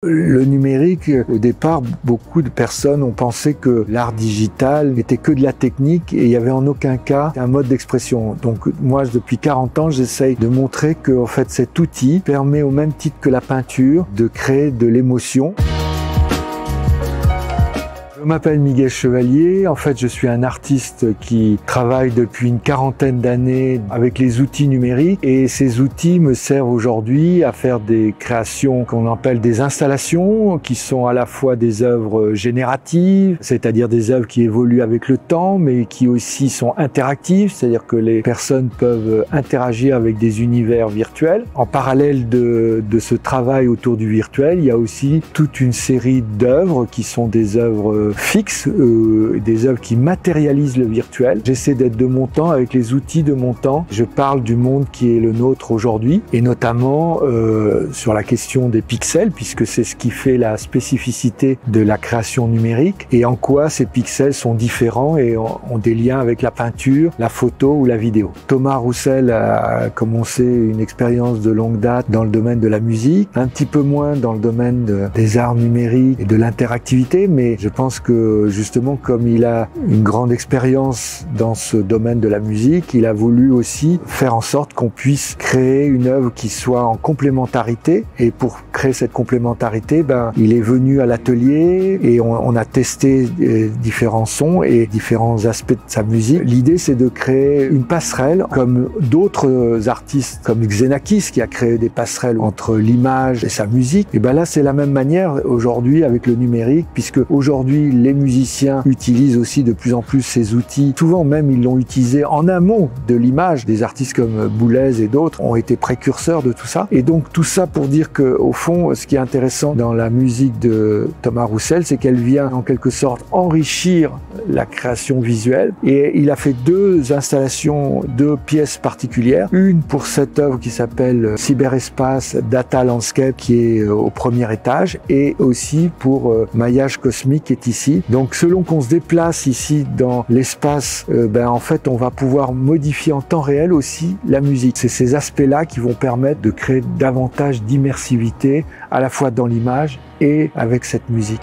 Le numérique, au départ, beaucoup de personnes ont pensé que l'art digital n'était que de la technique et il n'y avait en aucun cas un mode d'expression. Donc moi, depuis 40 ans, j'essaye de montrer que en fait, cet outil permet au même titre que la peinture de créer de l'émotion. Je m'appelle Miguel Chevalier, en fait je suis un artiste qui travaille depuis une quarantaine d'années avec les outils numériques et ces outils me servent aujourd'hui à faire des créations qu'on appelle des installations qui sont à la fois des œuvres génératives, c'est-à-dire des œuvres qui évoluent avec le temps mais qui aussi sont interactives, c'est-à-dire que les personnes peuvent interagir avec des univers virtuels. En parallèle de ce travail autour du virtuel, il y a aussi toute une série d'œuvres qui sont des œuvres fixes, des œuvres qui matérialisent le virtuel. J'essaie d'être de mon temps avec les outils de mon temps. Je parle du monde qui est le nôtre aujourd'hui et notamment sur la question des pixels puisque c'est ce qui fait la spécificité de la création numérique et en quoi ces pixels sont différents et ont des liens avec la peinture, la photo ou la vidéo. Thomas Roussel a commencé une expérience de longue date dans le domaine de la musique, un petit peu moins dans le domaine des arts numériques et de l'interactivité, mais je pense que justement comme il a une grande expérience dans ce domaine de la musique, il a voulu aussi faire en sorte qu'on puisse créer une œuvre qui soit en complémentarité et pour créer cette complémentarité, il est venu à l'atelier et on a testé différents sons et différents aspects de sa musique. L'idée c'est de créer une passerelle comme d'autres artistes comme Xenakis qui a créé des passerelles entre l'image et sa musique. Et là c'est la même manière aujourd'hui avec le numérique puisque aujourd'hui les musiciens utilisent aussi de plus en plus ces outils. Souvent même ils l'ont utilisé en amont de l'image. Des artistes comme Boulez et d'autres ont été précurseurs de tout ça. Et donc tout ça pour dire que au fond, ce qui est intéressant dans la musique de Thomas Roussel, c'est qu'elle vient en quelque sorte enrichir la création visuelle. Et il a fait deux installations, deux pièces particulières. Une pour cette œuvre qui s'appelle Cyberespace Data Landscape qui est au premier étage et aussi pour Maillage Cosmique qui est ici. Donc selon qu'on se déplace ici dans l'espace, en fait on va pouvoir modifier en temps réel aussi la musique. C'est ces aspects-là qui vont permettre de créer davantage d'immersivité à la fois dans l'image et avec cette musique.